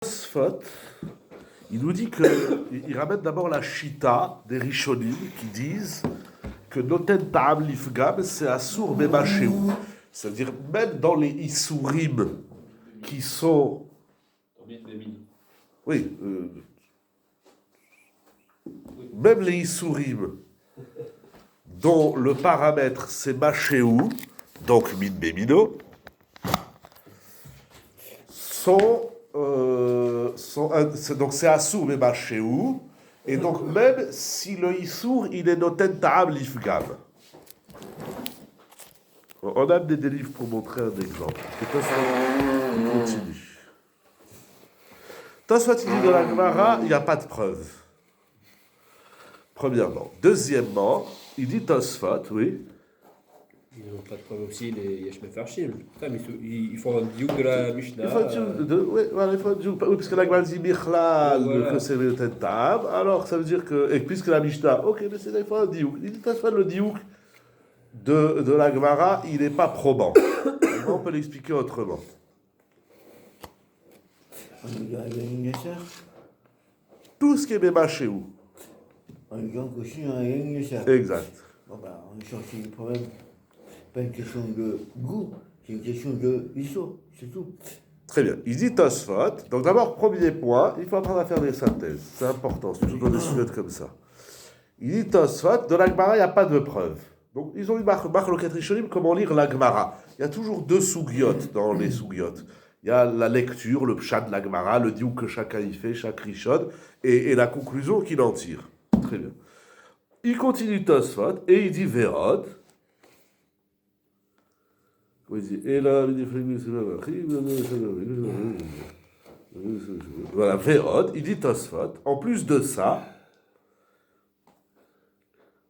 Tosfot, il nous dit qu'il ramène d'abord la Shita des Rishonim qui disent que Noten Ta'am Lifgam c'est Assour Bemachéou. C'est-à-dire même dans les Issourim qui sont. Oui. Même les Issourim dont le paramètre c'est Machéou, donc Min Bemino, donc c'est Assour Bemachéou, et donc même si le Issour il est Noten Ta'am Lifgam. On a amené des livres pour montrer un exemple. On continue. Tosfot il dit de la Gemara, il n'y a pas de preuve. Premièrement. Deuxièmement, il dit Tosfot, oui. Ils n'ont pas de preuve aussi, les Yesh Mefarshim. Ils font un diouk de la Mishnah. Il faut un diouk. Oui, parce que la Gemara dit Michlal, que c'est le Tentab. Alors, ça veut dire que. Et puisque la Mishnah, ok, mais il faut un diouk. Il dit Tosfot, le diouk de la Gemara, il n'est pas probant. On peut l'expliquer autrement. Tout ce qui est Béba chez vous. Exact. Bon ben, on cherche le problème. Pas une question de goût, c'est une question de ISO, c'est tout. Très bien. Il dit Tosfot. Donc d'abord, premier point, il faut apprendre à faire des synthèses. C'est important, surtout dans des sujets comme ça. Il dit Tosfot, de la Gemara, il n'y a pas de preuve. Donc ils ont eu Machloket Rishonim, comment lire la Gemara. Il y a toujours deux sougiotes dans les sougiotes. Il y a la lecture, le pshat de la Gemara, le diouk que chacun y fait, chaque Rishon, et la conclusion qu'il en tire. Très bien. Il continue Tosfot et il dit Vérod. Il dit voilà, Vérod. Il dit Tosfot. En plus de ça,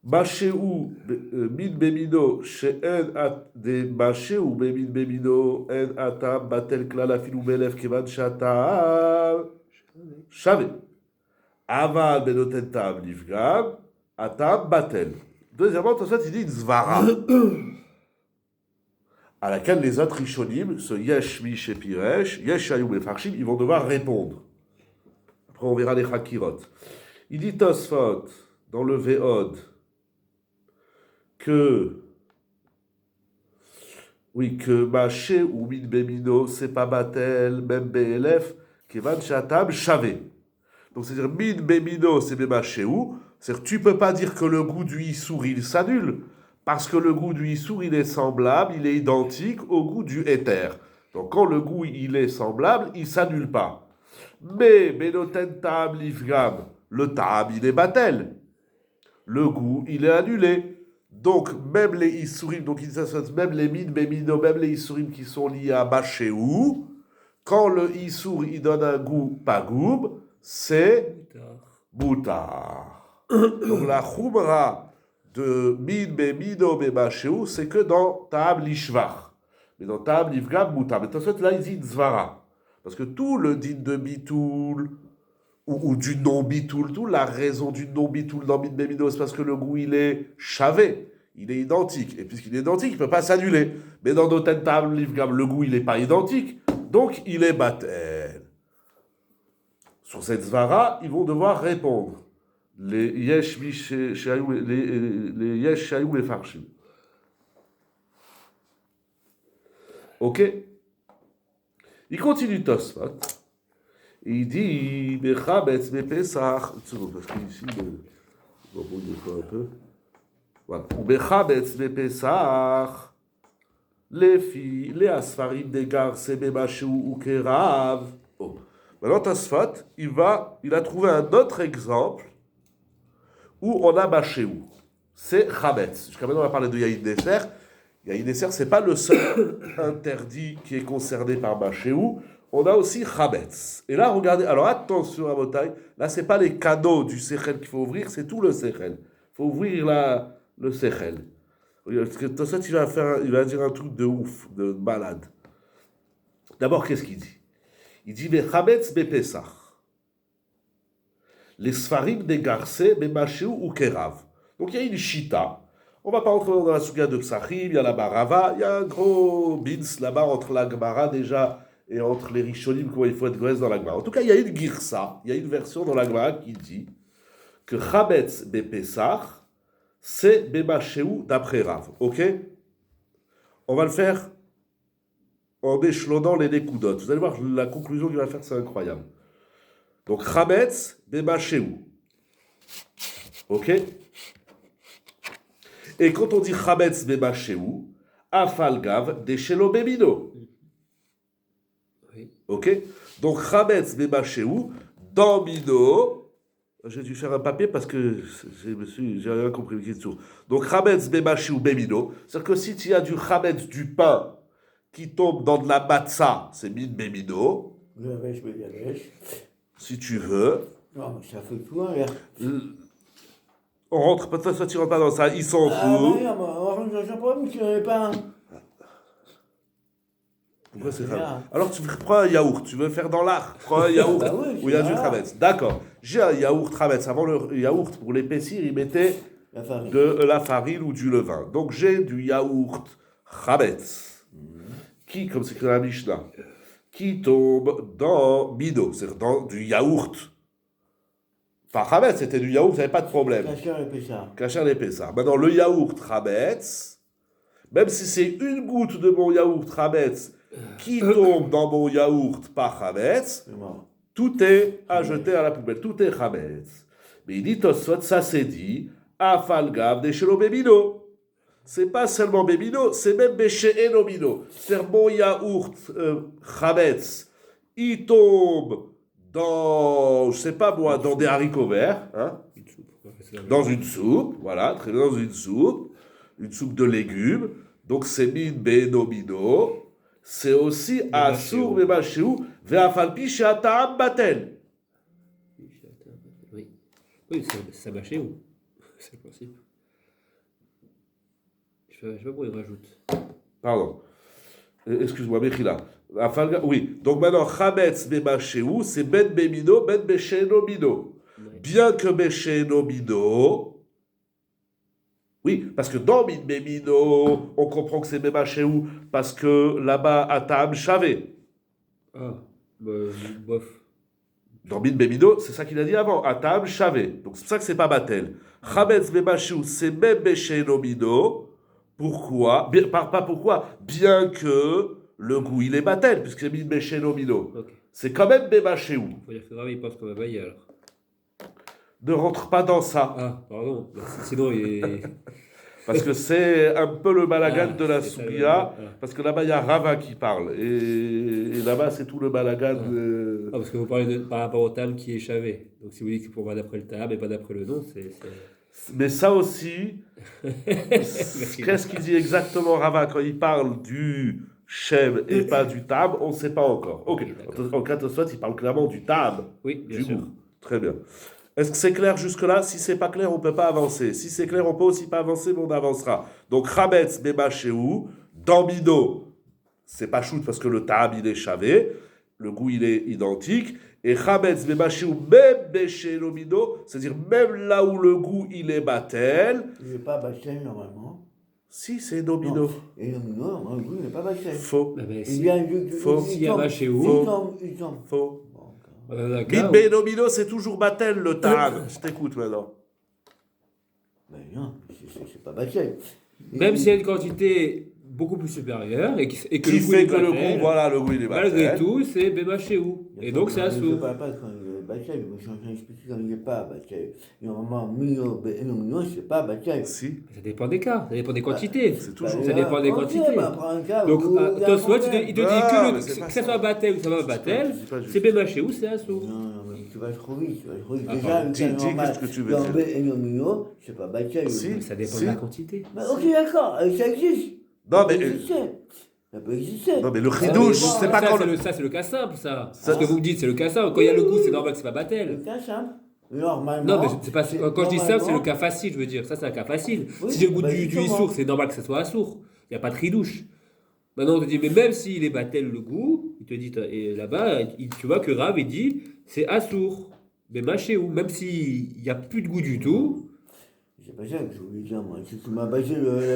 Machéou min bemino she'en at de Machéou min bemino en atam batel klal afilu melef kevan shatam shavé. Aval benoten tam nifgam atam batel. Deuxièmement, Tosfot il dit Zvara, à laquelle les autres Rishonim, ce Yesh Mish et Piresh, Yesh Ayou et Farshim, ils vont devoir répondre. Après, on verra les Chakirot. Il dit Tosfot, dans le Ve'od, que Maché ou Min Bemino, c'est pas Batel, même BLF, Kevan Shatam Shavé. Donc, c'est-à-dire, Min Bemino, c'est Maché ou, c'est-à-dire, tu peux pas dire que le goût du Issour, il s'annule. Parce que le goût du Issour, il est semblable, il est identique au goût du Éther. Donc quand le goût, il est semblable, il ne s'annule pas. Mais, Benoten Ta'am Lifgam, le Ta'am, il est batel. Le goût, il est annulé. Donc même les Issourim, donc même les Min, Bemino, même les Issourim qui sont liés à Machéou, quand le Issour, il donne un goût pagoub, c'est Boutar. Donc la Khumra de Min, Bemino, Bemachéou, c'est que dans Ta'am Lishvar. Mais dans Ta'am Lifgam, Moutar. Mais de toute façon, là, il dit Zvara. Parce que tout le din de Bitoul, ou du non-Bitoul, tout la raison du non-Bitoul dans Min, Bemino, c'est parce que le goût, il est chavé. Il est identique. Et puisqu'il est identique, il ne peut pas s'annuler. Mais dans Noten Ta'am Lifgam, le goût, il n'est pas identique. Donc, il est batel. Sur cette Zvara, ils vont devoir répondre. Les Yesh Shayou et Farshim. Ok. Il continue Tosfot. Il dit Bechabetz Bepesach. Parce qu'ici, on va bouger un peu. Voilà. Bechabetz Bepesach. Les filles, les Asfarim des Gar, Sebemachou ou Kerav. Oh. Maintenant, Tosfot, il a trouvé un autre exemple où on a Machéou. C'est Chametz. Jusqu'à maintenant, on a parlé de Yaïd Nesser. Yaïd Nesser, ce n'est pas le seul interdit qui est concerné par Machéou. On a aussi Chametz. Et là, regardez, alors attention à votre taille. Là, ce n'est pas les cadeaux du Sechel qu'il faut ouvrir, c'est tout le Sechel. Il faut ouvrir le Sechel. Parce que tout ça, il va dire un truc de ouf, de malade. D'abord, qu'est-ce qu'il dit? Il dit Chametz Bepesach. Les Sfarim des Garcés, Bemachéou ou Kerav. Donc il y a une Shita. On ne va pas entrer dans la Souga de Psachim, il y a la Barava, il y a un gros bins là-bas entre la Gemara déjà et entre les Rishonim, comment il faut être goès dans la Gemara. En tout cas, il y a une girsa, il y a une version dans la Gemara qui dit que Chametz Bepesach, c'est Bemachéou d'après Rav. Ok? On va le faire en échelonnant les Nekudot. Vous allez voir, la conclusion qu'il va faire, c'est incroyable. Donc, Chametz Bemachéou. Ok? Et quand on dit Chametz Bemachéou, Afalgav Deshelo Bemino. Oui. Ok? Donc, Chametz Bemachéou, dans Mino. J'ai dû faire un papier parce que j'ai rien compris une question. Donc, Chametz Bemachéou Bemino. C'est-à-dire que si tu as du Chametz, du pain, qui tombe dans de la matzah, c'est Min Bemino. Le Yavesh, le Yavesh. Si tu veux. Non, mais ça fait tout un l'air. On rentre, peut-être tu rentres pas dans ça, ils s'en Ah, foutent. mais non, mais on rentre dans un problème, tu n'en avais pas un. Pourquoi c'est Bien. ça? Alors tu prends un yaourt, tu veux le faire dans l'art, prends un yaourt Bah oui, où il y a du voilà. chametz. D'accord, j'ai un yaourt chametz. Avant le yaourt, pour l'épaissir, ils mettaient La farine. de la farine ou du levain. Donc j'ai du yaourt chametz, qui, comme c'est écrit dans la Mishnah, qui tombe dans Mido, c'est-à-dire dans du yaourt. Enfin, chametz, c'était du yaourt, ça n'avait pas de problème. Cacher le Pessah. Cacher l'épaisseur. Maintenant, le yaourt chametz, même si c'est une goutte de mon yaourt chametz qui tombe dans mon yaourt pas chametz, C'est mort. tout est à jeter à la poubelle, tout est chametz. Mais il dit Tosfot, ça c'est dit, afalgav deshelo bemino. C'est pas seulement bemino, c'est même beshe'eno mino. C'est-à-dire mon yaourt chametz, il tombe dans, je sais pas moi, dans des haricots verts, hein, Une soupe. Ouais, c'est la même dans chose. une soupe, voilà, très bien, dans une soupe de légumes. Donc c'est min benomino, c'est aussi asur bemachéou, ve'afalpi she'atam batel. Oui. Oui, ça mâché où? C'est le principe. Je sais pas pourquoi il rajoute. Pardon. Excuse-moi, Mechila. Oui, donc maintenant, chametz bemachéou, c'est ben bemino, ben besheno mino. Ouais. Bien que besheno mino, oui, parce que dans min bemino, on comprend que c'est bemachéou, parce que là-bas, atam chavé. Ah, bah, bof. Dans Min Bemido, c'est ça qu'il a dit avant. Atam Shavé. Donc c'est pour ça que c'est pas Batel. Chametz Bemachou, c'est même Besheno Mido. Pourquoi pas pourquoi. Bien que le goût il est Batel, puisque c'est Min Besheno Mido. Ok. C'est quand même Bemachéou. Faut dire que Rav, il pense comme un bailli alors. Ne rentre pas dans ça. Ah, pardon. Bah, sinon, il est. Parce que c'est un peu le balagan Ah, de la c'est ça, Souria. ah. Parce que là-bas, il y a Rava qui parle. Et là-bas, c'est tout le balagan. Ah, parce que vous parlez par rapport au tam qui est chavé. Donc si vous dites que pour moi d'après le tam et pas d'après le nom, c'est. Mais ça aussi, qu'est-ce qu'il dit exactement Rava quand il parle du Shem et pas du Tab, on ne sait pas encore. Ok, en cas de soit, il parle clairement du Tab, Oui, bien du sûr. goût. Très bien. Est-ce que c'est clair jusque-là? Si c'est pas clair, on ne peut pas avancer. Si c'est clair, on peut aussi pas avancer, mais on avancera. Donc, Chametz Bemachéou, dans Mido, c'est pas shoot parce que le Tab, il est chavé, le goût, il est identique. Et Chametz Bemachéou, même Beshelo Mido, c'est-à-dire même là où le goût, il est batel, Il n'est pas Bachel normalement. si c'est Domino. Et non, non, le goût, il n'est pas Bachel. Faux. Ah, mais Il si. vient Faux. S'il y a chez vous. Il tombe. Faux. Bon, Dans un Min cas où- Benomino, c'est toujours batel le Tab. Je t'écoute maintenant. ben non, c'est pas Bachel. Même s'il y a une quantité beaucoup plus supérieure et que Qui le goût fait est que le batel, goût, voilà, le goût, il est malgré batel. tout, c'est Bema chez où. Et donc c'est Je Assour. ne parle pas quand il est Bachel, je suis en train d'expliquer quand il n'est pas Bachel. Normalement, Mino, Mino, c'est pas Bachel. Si, Ça dépend des cas, ça dépend des quantités. c'est toujours. Ça dépend des quantités. Prends un cas Donc, où il y a un Tosfot, problème. il te dit Non, mais que, c'est que pas ça ça. soit Batel ou ça va Batel, C'est pas juste. c'est Bema chez où, c'est Assour. Non, mais tu vas trop vite, Ah, Déjà, pardon. une Dis, canne dis, normale, qu'est-ce que tu veux dans dire? B et non Mino, c'est pas Bachel. Si. Ça dépend Si. de la quantité. Mais ok, d'accord, ça existe. Non, Ça mais, peut exister. Ça peut exister. non, mais le Ah, chidouche, mais c'est bon, pas ça, quand c'est le. ça, c'est le cas simple, ça. Ça, Ce que vous me dites, c'est le cas simple. Quand il y a le goût, c'est normal que c'est pas Le Batel. cas simple, normalement. Non, mais c'est pas, quand je dis simple, c'est le normalement- cas facile, je veux dire. Ça, c'est un cas facile. Oui, Si j'ai le goût bah, du justement. Issour, c'est normal que ça soit Assour. Il n'y a pas de ridouche. Maintenant, on te dit, mais même s'il est Batel le goût, il te dit, et là-bas, tu vois que Rav, il dit, c'est Assour. Mais machéou, même s'il n'y a plus de goût du tout, C'est pas ça que je voulais dire, moi. Si tu m'as basé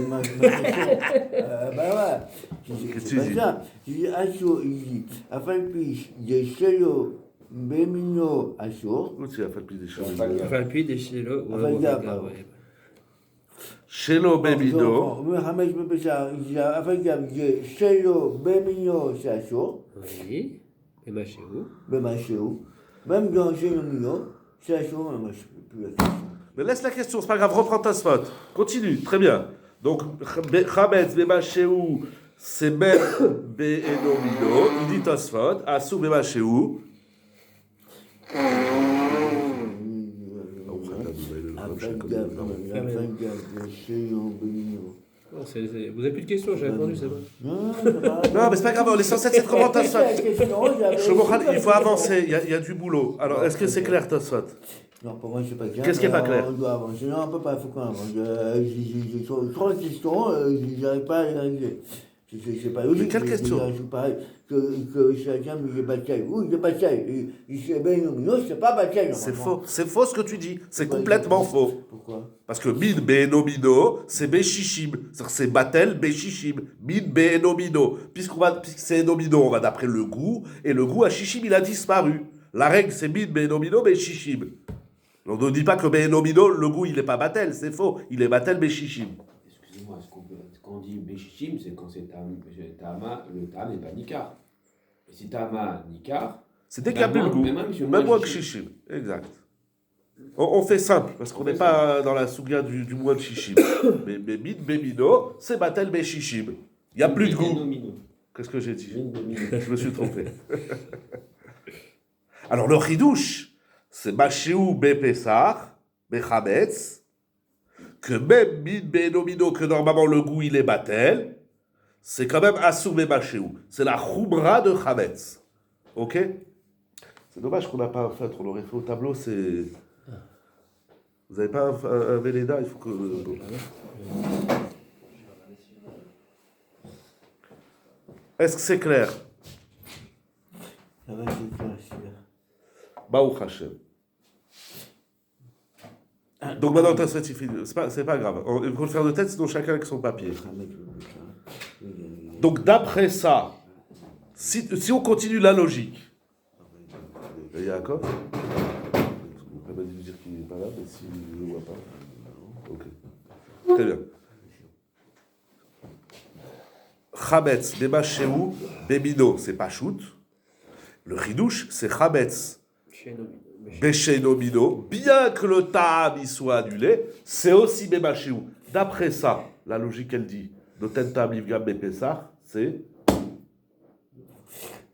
ma question, bah ouais. Qu'est-ce C'est que pas tu dis? ça. Tu dis Asso, il dit, afin puis de Shelo, Bemino, Asso, Où tu as fait le plus des choses? Enfin, le puits des Chélo. Enfin, gars, pardon. Shelo Bebido. Mohamed, je me fais ça. Il dit, afin de Shelo, Bemino, c'est Asso, Oui. Et ma chez vous. Bemacheo. Même dans Shelo Mino, c'est Asso, moi je ne sais plus la question. Mais laisse la question, c'est pas grave, reprends ta spot. Continue, très bien. Donc, Chametz, Bemachéou, c'est même Be'enomido. Il dit Tosfot, Asou Bemachéou. Vous avez plus de questions, j'ai répondu, c'est bon. Non, mais c'est pas grave, l'essentiel c'est de comment Tosfot. Il faut avancer, il y a du boulot. Alors, est-ce que c'est clair, Tosfot? Non, pour moi, c'est pas clair. Qu'est-ce qui est pas clair? On doit avancer. Non, on peut pas, il faut qu'on avance. J'ai trop de questions, j'arrive pas à les régler. C'est pas logique. Mais quelle question? C'est pareil que chacun me dit bataille. Oui, il est bataille. Il se ben non, c'est pas bataille. C'est faux ce que tu dis. C'est complètement faux. Pourquoi? Parce que Min Be'enomino, c'est Beshishim. C'est Batel Beshishim. Min Be'enomino. Puisque c'est Enomino, on va d'après le goût. Et le goût à Shishim, il a disparu. La règle, c'est Min Be'enomino Beshishim. On ne dit pas que Be'enomino, le goût, il n'est pas Batel. C'est faux. Il est Batel Beshishim. Excusez-moi, quand on dit Béchichim, c'est quand c'est Tama, le Tam n'est pas Nikar. Et si Tama, Nikar. C'est dès qu'il n'y a plus le goût. Même moins que Shishim. Exact. On fait simple, parce qu'on n'est pas dans la souga du mois de Shishim. mais Min Be'emino, c'est Batel Beshishim. Il n'y a plus de goût. Qu'est-ce que j'ai dit? Je me suis trompé. Alors le Chidouche, c'est Machéou Bepessar, Bechametz, que même Min Be'enomino, que normalement le goût il est Batel, c'est quand même Assour Bemachéou. C'est la Choumra de Chametz. Ok? C'est dommage qu'on n'a pas fait, on l'aurait fait au tableau, c'est. Vous n'avez pas un Véleda, il faut que. Est-ce que c'est clair? Ça va, c'est clair, celui-là. Baruch Hashem. Donc maintenant, t'as certifié. C'est pas grave. Il faut le faire de tête, sinon chacun avec son papier. Donc d'après ça, si on continue la logique. Il y a Yaakov? On peut pas dire qu'il n'est pas là, mais s'il ne le voit pas. Ok. Très bien. Chametz, Bemachéou, Bemino, c'est pas shoot. Le Chidouche, c'est Chametz. Béchénomino, bien que le Ta'am y soit annulé, c'est aussi Bemachéou. D'après ça, la logique elle dit, Noten Ta'am Livgam Bepessah, c'est.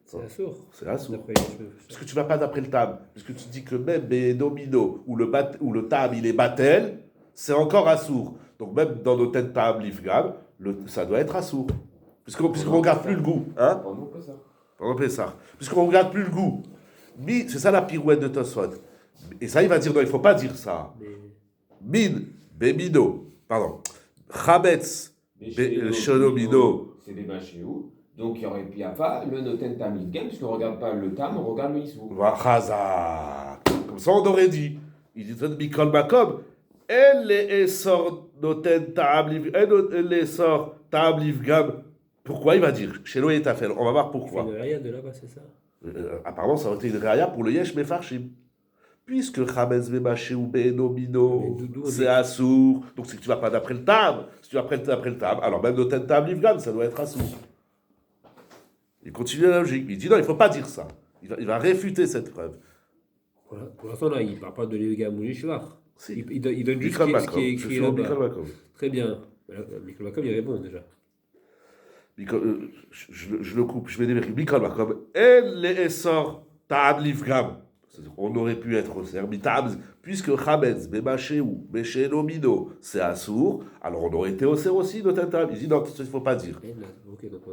C'est Assour. C'est Assour. Parce que tu ne vas pas d'après le Ta'am. Parce que tu dis que même Bénomino, où le Ta'am il est Batel, c'est encore Assour. Donc même dans Noten Ta'am Livgam, ça doit être Assour. Puisqu'on ne regarde plus le goût. Hein? Pendant Pessah. Puisqu'on ne regarde plus le goût. C'est ça la pirouette de Tosfot. Et ça, il va dire, non, il ne faut pas dire ça. Min, Bemino, pardon. Chametz, Shonomino. C'est des Machéou. Donc il n'y a pas le Noten Tam Livgam, puisqu'on ne regarde pas le Tam, on regarde le Issou. Chazak. Comme ça, on aurait dit. Il dit, Mikol Makom, elle est sort Noten Tam Livgam. Pourquoi il va dire chez Loé Tafel? On va voir pourquoi. C'est une raya de là-bas, c'est ça? Apparemment, ça aurait été une raya pour le Yesh Mefarshim. Puisque Chametz Bemachéou Be'enomino, c'est Assour. Donc c'est que tu ne vas pas d'après le Tam. Si tu vas d'après le Tam, alors même Noten Tam Livgam, ça doit être Assour. Il continue la logique. Il dit non, il ne faut pas dire ça. Il va réfuter cette preuve. Voilà. Pour l'instant, là, il ne parle pas de Livgam ou Lishvar. Si. Il donne juste ce qui est écrit là-bas. Très bien. Mikol Makom, il répond déjà. Je le coupe, je vais dire Mikol Makom. Elle est essor Ta'am Livgam. On aurait pu être au Serbitam, puisque Chametz, Bemachéou, Béchénomino, c'est Assour, alors on aurait été au Ser aussi, Noten Ta'am. Il dit non, il ne faut pas dire. Ok, donc ça,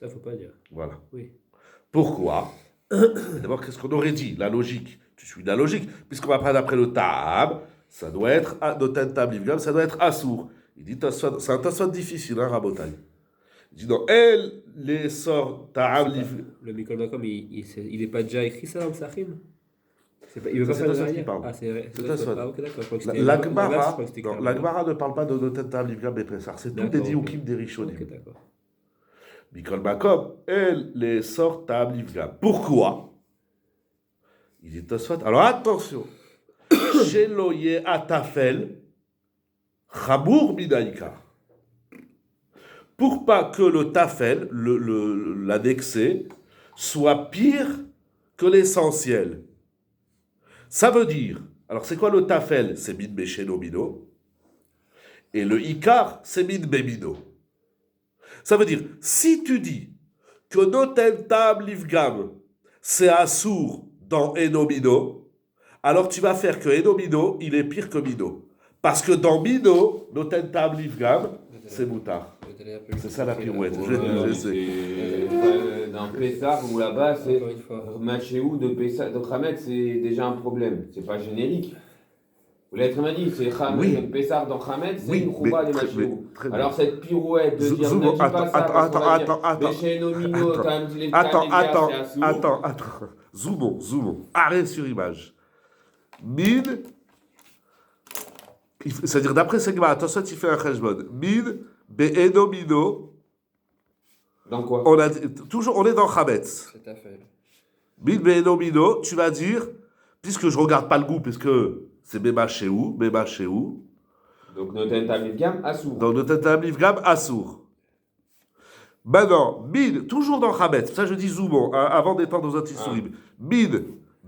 il ne faut pas dire. Voilà. Oui. Pourquoi? D'abord, qu'est-ce qu'on aurait dit? La logique. Tu suis la logique. Puisqu'on va prendre après le Ta'am, ça doit être Noten Ta'am Livgam, ça doit être Assour. Il dit, c'est un Tosfot difficile, hein, Rabotai. Il dit non, elle les sort Ta'am Livgam. Le Mikol Makom, il n'est pas déjà écrit ça dans le Sachim? Il veut Ça, pas c'est faire de Tosfot qui raïa. parle. Ah, c'est C'est Tosfot. Ah, ok, d'accord. Je crois que c'était- La Là-bas, je Gemara, crois que c'était non, clair. la Gemara ne parle pas de Noten Ta'am Livgam Bepessah. C'est tout des D'accord, dioukim ok. des Rishonim. Ok, d'accord. Mikol Makom, elle les sort Ta'am Livgam. Pourquoi? Il dit Tosfot. Alors attention. Shelo ye atafel chabour bidaïka. Pour pas que le tafel, l'annexé, soit pire que l'essentiel. Ça veut dire, alors c'est quoi le tafel? C'est min besheno mino. Et le ikar, c'est min bemino. Ça veut dire, si tu dis que noten tam livgam, c'est assour dans enomino, alors tu vas faire que enomino, il est pire que mino. Parce que dans mino, noten tam livgam, c'est moutard. C'est ça la pirouette. Je sais. Dans Pessah ou là-bas, c'est Encore une fois. Machéou de Pessah, de Khamet, c'est déjà un problème. C'est pas générique. Vous l'avez très bien dit, c'est Khamet, Oui. Pessah dans Khamet, c'est Oui, une Khouba mais des très- Machéou. mais très bien. Alors cette pirouette de dire, Zoom, ne dis pas ça, attends, parce qu'on va attends, dire, Béchénomino, attends. quand même, les Attends. Zoomons. Arrêt sur image. Min, c'est-à-dire d'après Segma, attention, tu fais un cheshbon. Min, be'enomino, Dans quoi? toujours, on est dans Chametz. C'est à fait. Min, be'enomino, tu vas dire, puisque je regarde pas le goût, puisque c'est Bema Sheou. Donc Noten Tamid Gam, Assour. Dans notre Ta'am Livgam, Assour. Maintenant, min, toujours dans Chametz, ça je dis zoomons, hein, avant d'étendre aux autres Issourim. Min,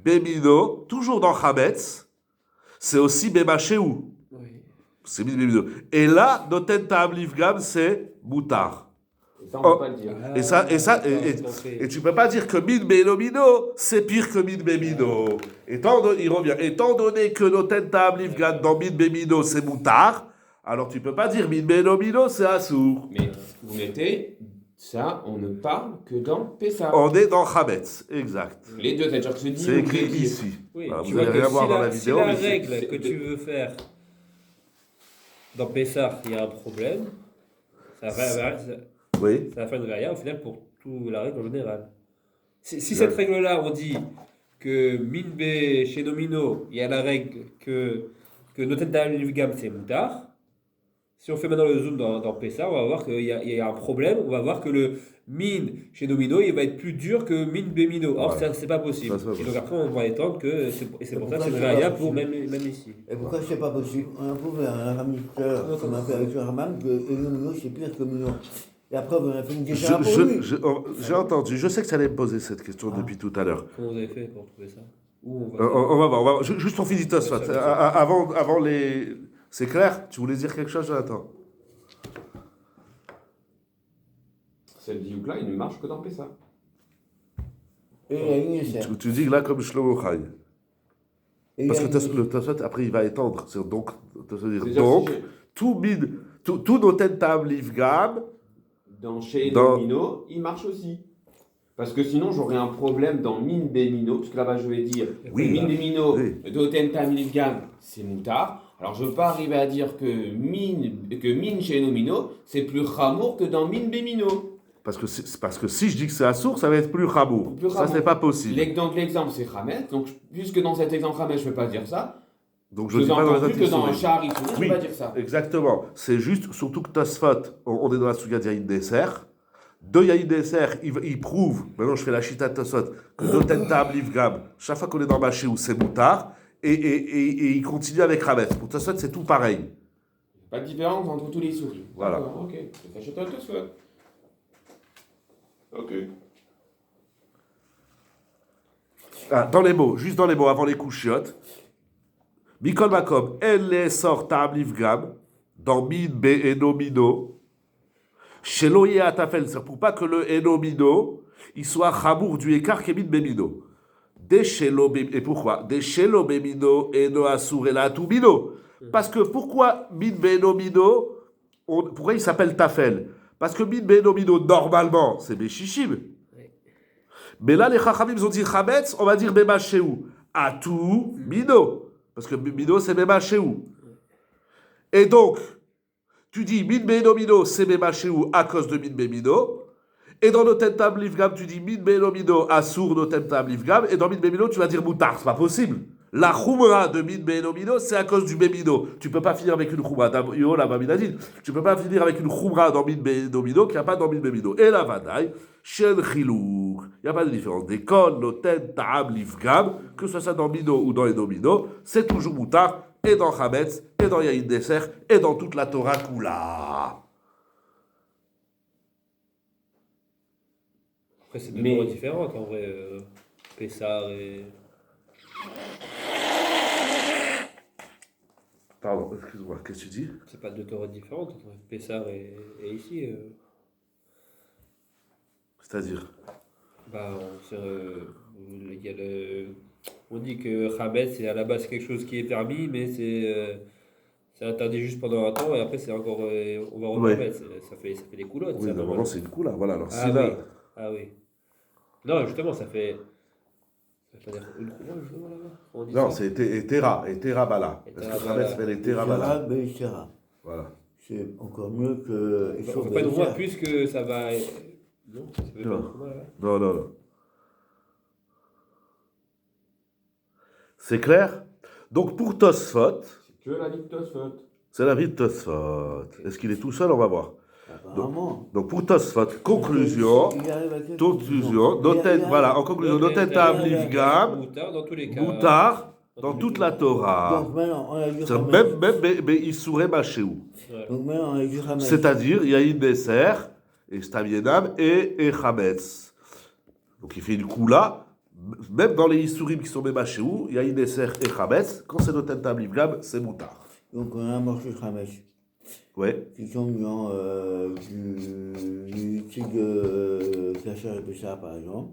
bemino, toujours dans Chametz, c'est aussi Bema Sheou. Oui. C'est min bemino. Et là, noten Ta'am Livgam, c'est Moutar. Et ça, on Oh. peut pas le dire. Et tu peux pas dire que min benomino, c'est pire que min bemino. Il revient. Étant donné que noten Ta'am Livgam, dans min bemino, c'est Moutar, alors tu peux pas dire min benomino, c'est Assour. Mais vous mettez, ça, on ne parle que dans Pessah. On est dans Chametz, exact. Les deux, c'est-à-dire que ce dit, C'est écrit ici. Oui, Voilà, tu vous vois n'allez que rien voir si dans la, la si vidéo. la mais c'est- règle que tu veux faire dans Pessah, il y a un problème, ça Oui. va faire une raïa au final pour toute la règle en général. Si cette règle-là, on dit que Minbe chez Nomino, il y a la règle que Noten Ta'am Livgam c'est moutard. Si on fait maintenant le zoom dans Pessah, on va voir qu'il y a un problème. On va voir que le min chez Nomino, il va être plus dur que min Bemino. Or, Voilà. ça, c'est pas possible. Ça, c'est pas Et donc après, on va étendre que c'est pour ça que c'est une Pourquoi raïa c'est pas pour possible même ici. Et pourquoi c'est pas possible? On a prouvé un aramiteur, comme on a fait avec le Haram, que Enomino c'est pire que Mino. Et après, on a fait une question pour lui. J'ai entendu, je sais que ça allait me poser cette question depuis tout à l'heure. Comment vous avez fait pour trouver ça? Où on va On va voir. Juste on finit Tosfot. Avant les... C'est clair? Tu voulais dire quelque chose, Jonathan? Cette diouk-là, il ne marche que dans Pessah. Et il y a une essai. Tu dis là comme Shlomo Chai. Et il y Parce a que une- le Tosfot, après, il va étendre. Donc, C'est-à-dire, donc si tout noten Ta'am Livgam, dans chez Dans- Nomino, il marche aussi. Parce que sinon, j'aurais un problème dans Min Bemino, parce que là-bas, je vais dire Oui. Min Bemino, Oui. Doten Tamid Gam, c'est moutard. Alors, je ne veux pas arriver à dire que Min chez Nomino, c'est plus Chamour que dans Min Bemino. parce que si je dis que c'est Assour, ça va être plus Chabour. Plus Ça, Chamour. c'est pas possible. Donc, l'exemple, c'est Khamet. Donc, puisque dans cet exemple Khamet, je ne peux pas dire ça, Donc, je je dis pas dans entends les plus que dans un autres Shahar Issourim, je ne Oui. peux pas dire ça. Exactement. C'est juste, surtout que Tosfot, on est dans la Souga de Yaïd Desser. De Yaïd Desser, il prouve, maintenant je fais la chita de Tosfot, que Noten Ta'am Livgam, chaque fois qu'on est dans Machéou, c'est moutard. Et il continue avec Ramet. Pour Tosfot, c'est tout pareil. Pas de différence entre tous les souris. Voilà. D'accord, ok. C'est ça, je te le souhaite. Ok. Ah, juste dans les mots, avant les coups chiottes. Mikol Makom, elle les sort Ta'am Livgam, dans Min Be Enomino, chez Loye Atafel, c'est pour pas que le Enomino, il soit Chamour du écart qu'est Min Bemino. Et pourquoi? Des Shelo Bemino et no Asur et la Tumino. Parce que pourquoi Min Benomino, pourquoi il s'appelle Tafel? Parce que Min Benomino, normalement, c'est Beshichim. Mais là, les Chachamim ont dit Chametz, on va dire Bema Sheou. Atou Mino. Parce que Mino, c'est Bema Sheou. Et donc, tu dis Min Benomino, c'est Bema Sheou à cause de Min Bemino. Et dans Noten Ta'am Livgam, tu dis Min Benomino, Assour Noten Ta'am Livgam. Et dans Min Bemino, tu vas dire Moutar. C'est pas possible. La khumra de min be'enomino, c'est à cause du bemino. Tu peux pas finir avec une khumra. Yo, la babinadine. Tu peux pas finir avec une khumra dans min be'enomino qu'il n'y a pas dans min bemino. Et la vadaï, shen chilouk. Il n'y a pas de différence. Des kol, noten, ta'am, livgam, que ce soit dans mino ou dans enomino, c'est toujours moutar, et dans chametz, et dans yaïd desser, et dans toute la Torah kula. Après, c'est deux Mais- Torahs différentes en vrai. Pessar et. Pardon, excuse-moi, qu'est-ce que tu dis? C'est pas deux Torahs différentes entre Pessar et ici. C'est-à-dire? Bah, il y a on dit que Khamet, c'est à la base quelque chose qui est permis, mais c'est interdit juste pendant un temps et après c'est encore on va Ouais. repermettre. Ça fait des coulottes. Oui, ça, normalement, c'est une kula. Voilà, alors Ah si oui. là. Ah oui. Non, justement, ça fait. Ça veut pas dire une couleur, justement, là-bas. On dit Non, ça. c'est Etera, Etera Bala. Est-ce que Etera Chametz Bala. s'appelle Etera Bala? Sarah, Beishara. Voilà. C'est encore mieux que. On fait pas une roi plus que ça va. Non, ça veut Non. pas dire là. Non, non, non. C'est clair? Donc pour Tosfot, C'est que la vie de Tosfot. c'est la vie de Tosfot. Est-ce qu'il est tout seul? On va voir. Apparemment. Donc pour Tosfot, conclusion, Il arrive à quelle conclusion, noten, voilà, en conclusion, noten tam livgam, Moutard dans tous les cas. moutar, dans toute la Torah. Donc maintenant, on a dit C'est Hametz. même Issouré Machéou. Ouais. Donc maintenant, on a dit Hametz. C'est-à-dire, il y a une Besser, et Stavienam, et Chametz. Donc il fait une koula, même dans les Issourim qui sont Machéou, il y a une Besser et Chametz. Quand c'est noten tam livgam, c'est moutar. Donc on a un morceau de Hametz Ouais, qui tombe dans du tigre cacheur et pêcheur, par exemple.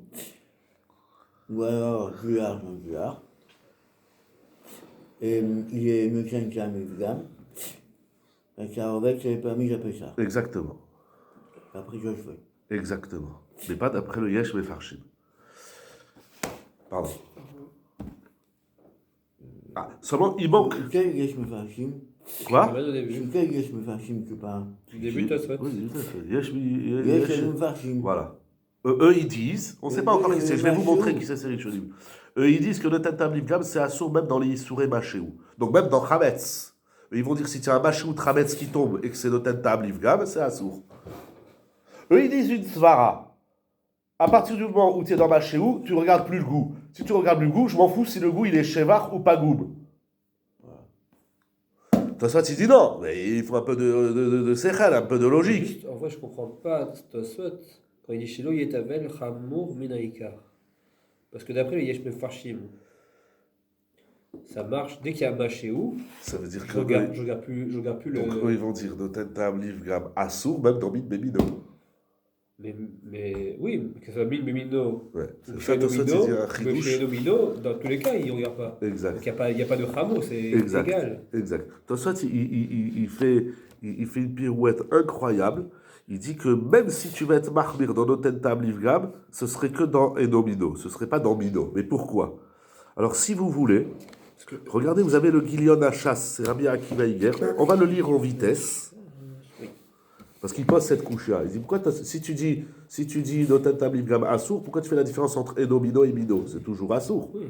Ou alors du lard dans du lard. Et il est médecin qui a mis de gamme. Et ça avec, c'est permis j'appelle ça. exactement. Après, je le fais. Exactement. Mais pas d'après le Yesh Mefarshim. Pardon. Ah, seulement, il manque. Quel Yesh Mefarshim? Quoi? Au C'est début. quel Yesh Mefarshim que parle? Du début, toi, soit. Oui, Yesh, Yesh Mefarshim. Voilà. Eux, ils disent, on ne sait pas encore qui c'est, je vais vous montrer qui c'est Rishonim. Eux, ils disent que le Tentam Livgam, c'est assourd même dans les Issouré Machéou. Donc même dans Chametz. Eux, ils vont dire si tu as un Machéou de Chametz qui tombe et que c'est le Tentam Livgam, c'est assourd. Eux, ils disent une Svara. À partir du moment où tu es dans Machéou, tu ne regardes plus le goût. Si tu regardes le goût, je m'en fous si le goût il est Shevach ou pas goût. Toi, tu dis non, mais il faut un peu de sechel, un peu de logique. Juste, en vrai, je comprends pas Tosfot quand il dit chez Yetavel Chamour Minaïkar. Parce que d'après le Yesh Mefarshim, ça marche dès qu'il y a Machéou. Ça veut dire Je que. regarde plus Donc, le. eux, ils vont dire Notentam Livgam Assour, même dans Mid Bemino. Mais oui, que ce soit Min Bemino Ouais. ou C'est chez ça, toi, ça, tu Nomino, dis un que chidouche. chez Nomino, dans tous les cas, il ne regarde pas. Donc Exact. il n'y a pas de Chameau, c'est Exact. égal. Exact. Toi, ça, il fait une pirouette incroyable. Il dit que même si tu vas être marmir dans Notentam Livgam, ce serait que dans Enomino. Ce serait pas dans Mino. Mais pourquoi? Alors, si vous voulez, regardez, vous avez le Gilion à chasse, c'est Rabbi Akiva Iger. On va le lire en vitesse. Parce qu'il pose cette couche-là. Il dit, pourquoi si tu dis Notentam Livgam Assour, pourquoi tu fais la différence entre Enomino et Mino? C'est toujours Assour. Oui,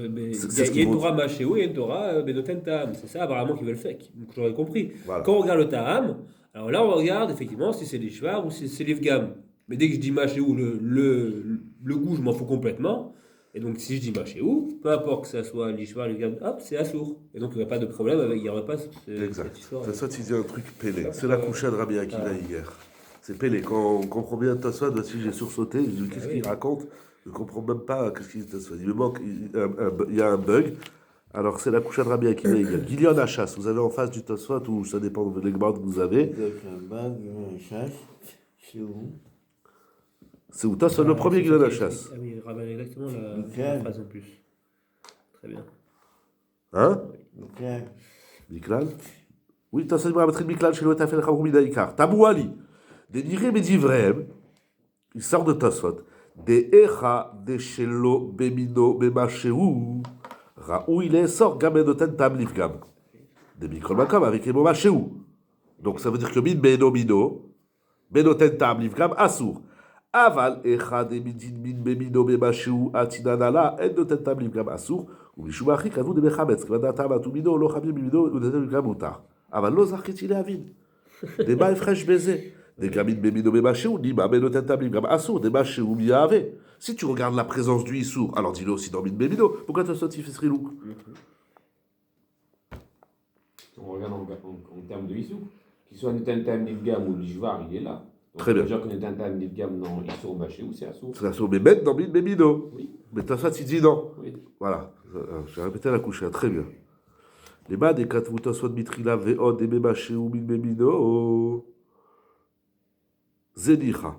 mais C'est ce il y a une qu'ils vont Torah Machéou et une Torah Benoten Taham. C'est ça apparemment qu'ils veulent faire, que j'aurais compris. Voilà. Quand on regarde le Taham, alors là on regarde effectivement si c'est l'Ishvar ou si c'est l'Ivgam. Mais dès que je dis Machéou, le goût je m'en fous complètement. Et donc si je dis Machéou, peu importe que ça soit l'Ishvar, l'Ivgam, hop, c'est Assour. Et donc il n'y aurait pas de problème, il n'y aurait pas Exact. cette histoire. Tosfot, il dit un truc pélé. C'est la couche de Rabbi Akiva hier. C'est pélé. Quand on comprend bien Tosfot, aussi j'ai sursauté. Je dis, qu'est-ce qu'il raconte? Je ne comprends même pas qu'est-ce qu'il dit Tosfot. Il me manque, il y a un bug. Alors c'est la couche de Rabbi Akiva hier. Gilion à chasse. Vous avez en face du Tosfot ou ça dépend de l'élément que vous avez. Donc un bague, un chasse. C'est où? C'est où Tosfot, le premier Gilion à chasse. Ah oui, il ramène exactement la Nickel. phrase en plus. Très bien. Hein? Donc Miklal? Oui, Tosfot me rabattre Miklal chez le Tafel Chamour Midaïkar. Tabou Ali. Des niré médivrem. Il sort de Tosfot. Des echa, des shelo, bemino, bemachéou. Raou, il est sort gamenoten tam livgam. Des micro makam avec les mots machéou. Donc ça veut dire que min beno mino, benoten tam livgam assour. Aval echa, des midin min bemino, bemachéou, atinanala, et noten tam livgam assour. ומשום אחי כתבו דמחמץ, כיוון דעתם הטומינו, לא חמים במינו, ונתן גם מותר. אבל לא זכיתי להבין. דמה הפרש בזה. דגמין במינו במשהו, נימה בנותן תמים גם אסור, דמשהו מיהווה. Si tu regardes la présence du Issour, alors dis-le aussi dans Min Bemino, pourquoi tu fait ce rilouk? On regarde en termes de Issou. Qu'il soit Netantam Nivgam ou l'Ishvar, il est là. Donc, Très bien. Déjà que Netantam Nivgam dans Issour Bachéou, c'est Assour. C'est Assour, mais mettre dans Min Bemino. Oui. Mais t'as ça, tu dis non. Oui. Voilà, j'ai répété la couche, très bien. Les bas des quatre Tosfot Mitrila Veod et Memachéou Min Bemino. Zenicha.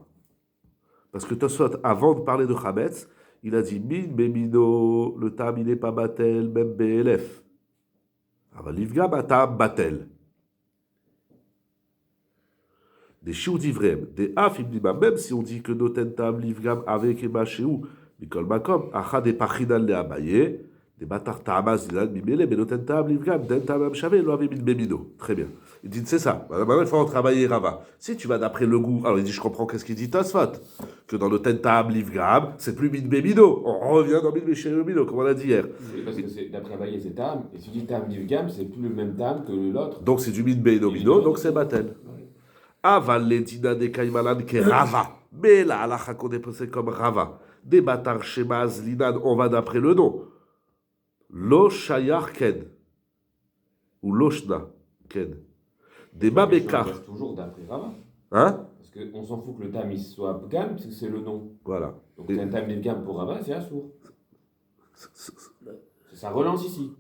Parce que Tosfot, avant de parler de Chametz, il a dit Min Bemino, le tam il n'est pas batel, même BLF. Alors l'Ivgam a tam batel. Des chiots d'ivrem, des afim d'imam, même si on dit que noten tam l'Ivgam avec Emachéou, Mikol Makom, Acha des Pachidal le Abaye, des Batar Tamas d'Ilan Mimele, mais noten tam l'Ivgam, Den tam Amchavé, lo avait Min Bemino. Très bien. Il dit c'est ça. Maintenant, il faut en travailler Rava. Si tu vas d'après le goût, alors il dit je comprends qu'est-ce qu'il dit Tosfot, que dans le Tentam Livgam, c'est plus Min Bemino. On revient dans Min Bemino, comme on l'a dit hier. C'est parce que d'après Abaye, c'est Tam. Et si tu dis Tam Nivgam, c'est plus le même Tam que l'autre. Donc c'est du Min Bemino, donc c'est Batel. Aval les dina de Kaimalan ke Rava. Mais là, Allah qu'on est passé comme Rava. Des Batar Shemaz Linan, on va d'après le nom. Lo Shayar Ken. Ou Loshna Ken. Des Mabekar. C'est toujours d'après Rava. Hein? Parce qu'on s'en fout que le Tam il soit Gam, parce que c'est le nom. Voilà. Donc un Tam Nivgam pour Rava, c'est Assour. Ça relance ici.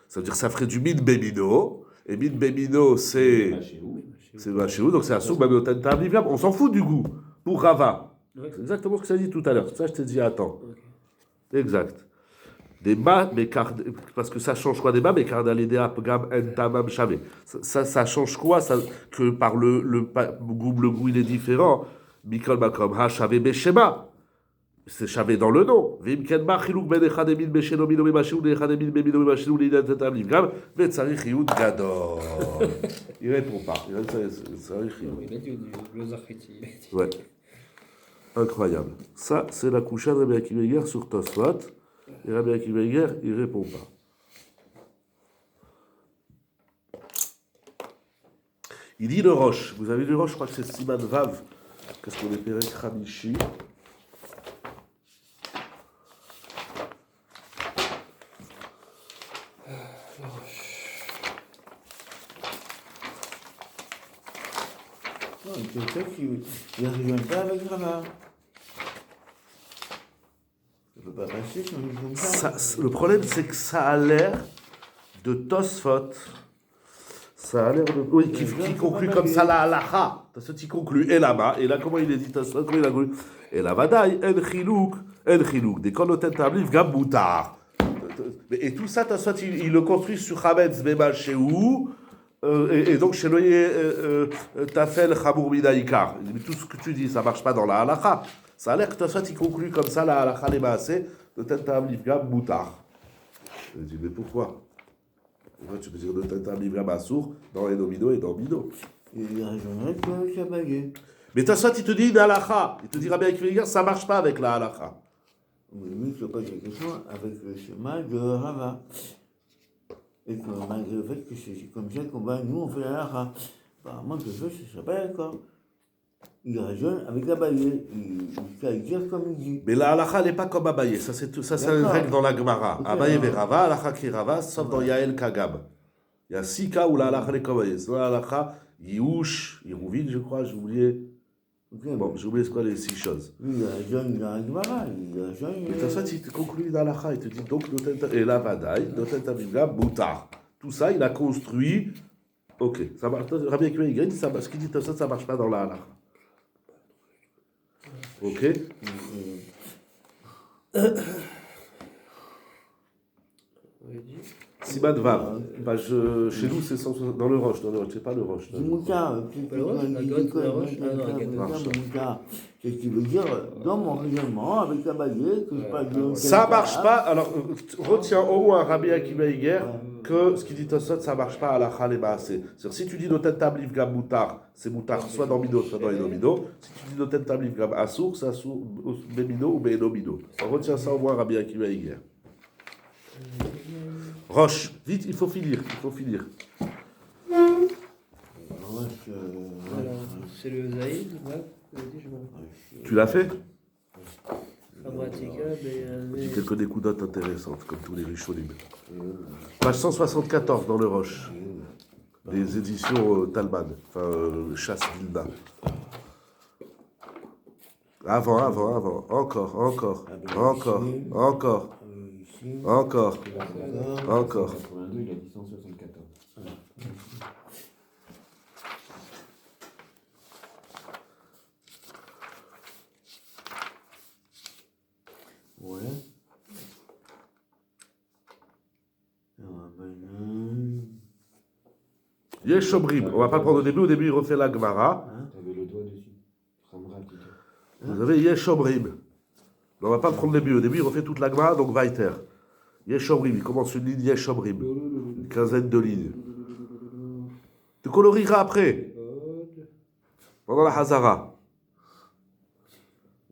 Ça veut dire que ça ferait du Min Bemino. Et Min Bemino, c'est. Bachéou. C'est Bachéou, donc c'est Assour, même au Tentam Livgam. On s'en fout du goût. Pour Rava. Ouais. C'est exactement ce que ça dit tout à l'heure. Ça, je t'ai dit, attends. Ok. Exact. Des ma, mais parce que ça change quoi des ma, mais cardalidea pgam en tamam chavé. Ça change quoi ça, que par le goût il est différent. Mikol makom ha chavé beshema. C'est chavé dans le nom. Vim ken ma chiluk ben echad emin besheno mino bemashou de echad emin bemino bemashou de idan tatam livgam vetzarich yud gadol. Il répond pas. Il vetzarich yud. Il a dit le Zachiti. Ouais. Incroyable. Ça, c'est la coucha de Rabbi Akiva Eiger sur Tosfot. Et Rabbi Akiva Eiger, il répond pas. Il dit le Roche. Vous avez lu le Roche, je crois que c'est Siman Vav. Qu'est-ce qu'on est Perek Hamishi. Non, peut-être qu'il ne rejoint pas avec Rava. Je ne peux pas passer sur une comme ça. Le problème, c'est que ça a l'air de Tosfot. Ça a l'air de. Oui, qui conclut comme ça la halacha. Tosfot, il conclut. Et là-bas, et là, comment il est dit Tosfot? Comment il a conclu? Et là, Vadaï, en chilouk. Des konoten tabliv gam moutar. Et tout ça, Tosfot, il le construit sur Chametz Bebal Shehu. Et donc, chez Loyer, Tafel Chamour Midaïkar. Tout ce que tu dis, ça ne marche pas dans la halacha. Ça a l'air que Tosfot, il conclut comme ça la halacha les maasé de Tentam Livgam Moutar. Je dis, mais pourquoi? Pourquoi tu peux dire de Tentam Livgam Assour dans Enomino et dans Mino? Il rejoindrait que le Shabbat. Mais Tosfot, il te dit une halacha. Il te dira bien que ça ne marche pas avec la halacha. Mais lui, il se pose la question avec le chemin de Rava. Et que malgré le fait que c'est comme ça qu'on va, nous, on fait la halacha. Apparemment, que je ne serais pas d'accord. Il raisonne avec Abaye. Il dire comme il dit. Mais la halacha n'est pas comme Abaye. Ça, c'est une règle dans la Gemara. Okay, Abaye et Rava, halacha qui Rava, sauf dans Yael Kagab. Il y a 6 cas où la halacha est comme Abaye. C'est la halacha, Yiouch, Yerouvin, je crois, j'ai oublié. Okay, Bon, j'ai oublié c'est quoi les 6 choses. lui, il raisonne dans la Gemara. Il raisonne. Mais de toute façon, il te conclut dans l'halacha, il te dit donc, et la Vadaï, Noten Tamivga, Moutar. Tout ça, il a construit. Ok, ça marche. Rabbi Akiva Eiger, ce qu'il dit, ça ne marche pas dans la halacha. Ok. Siman Vav, page, chez nous c'est 160, dans le Roche, c'est pas le Roche. C'est Moutar. Pas le Roche, la Gotte, le Roche, Moutar. C'est ce qui veut dire, dans mon raisonnement, avec Abaye, que je parle de. Ça marche pas, alors retiens au moins Rabbi Akiva Eiger que ce qu'il dit Tosfot, ça marche pas à la Chal et Maasé. C'est-à-dire si tu dis Noten Tabliv Gam Moutar, c'est Moutar soit dans Mino, soit dans Enomino. Si tu dis Noten Tabliv Gam Assour, c'est Assour Bemino ou Benomino. Retiens ça au moins Rabbi Akiva Eiger. Roche, vite, il faut finir. Roche, Alors, c'est le Zaïd, là, Tu l'as fait? Fabratica, J'ai quelques découdottes intéressantes, comme tous les Rishonim. Page 174 dans le Roche. Des éditions Talman, enfin Chasse Vilna. Avant. Encore. Encore. 82, il a dit 174. Ouais. Yesh Omrim. On va pas le prendre au début il refait la Gemara. T'avais le doigt dessus. Ramra, tu dis. Vous avez Yesh Omrim. On va pas le prendre au début il refait toute la Gemara, donc Vaiter. Yesh Omrim, il commence une ligne Yesh Omrim. Une quinzaine de lignes. Tu colorieras après, pendant la Hazara.